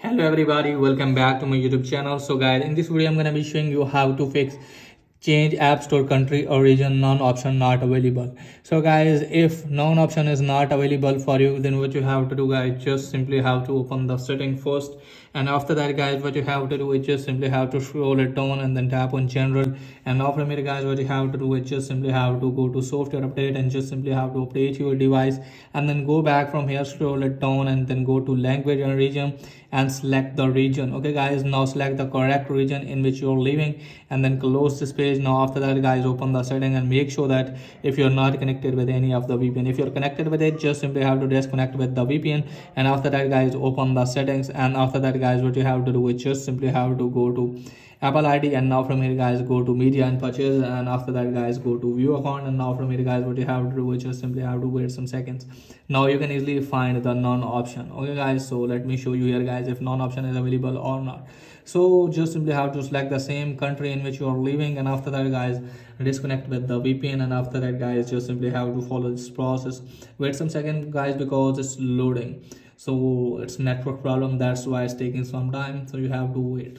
Hello everybody, welcome back to my YouTube channel. So guys, in this video I'm gonna be showing you how to fix change app store country or region none option not available. So guys, if none option is not available for you, then what you have to do guys, just simply have to open the setting first, and after that guys, what you have to do is just simply have to scroll it down and then tap on general, and now from here guys, what you have to do is just simply have to go to software update and just simply have to update your device, and then go back from here, scroll it down and then go to language and region and select the region. Okay guys, now select the correct region in which you're living and then close this page. Now after that guys, open the setting and make sure that if you're not connected with any of the VPN, if you're connected with it, just simply have to disconnect with the VPN, and after that guys, open the settings, and after that guys, what you have to do is just simply have to go to Apple ID, and now from here guys, go to media and purchase, and after that guys, go to view account, and now from here guys, what you have to do is just simply have to wait some seconds. Now you can easily find the none option. Okay guys, so let me show you here guys if none option is available or not. So just simply have to select the same country in which you are living, and after that guys, disconnect with the VPN, and after that guys, just simply have to follow this process. Wait some second guys because it's loading, so it's network problem, that's why it's taking some time, so you have to wait.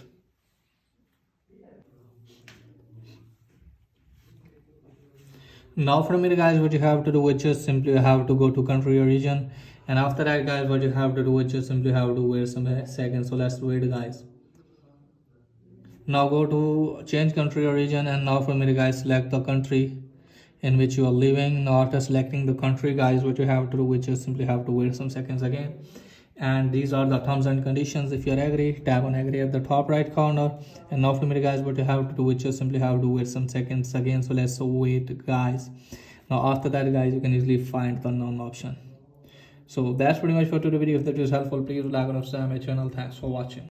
Now from here guys, what you have to do is just simply have to go to country or region, and after that guys, what you have to do is just simply have to wait some seconds. So let's wait guys. Now go to change country or region, and now from here guys, select the country in which you are living. Now after selecting the country guys, what you have to do is just simply have to wait some seconds again, and these are the terms and conditions. If you're agree, tap on agree at the top right corner, and now from here guys, what you have to do is just simply have to wait some seconds again. So let's wait guys. Now after that guys, you can easily find the none option. So that's pretty much for today's video. If that was helpful, please like and subscribe my channel. Thanks for watching.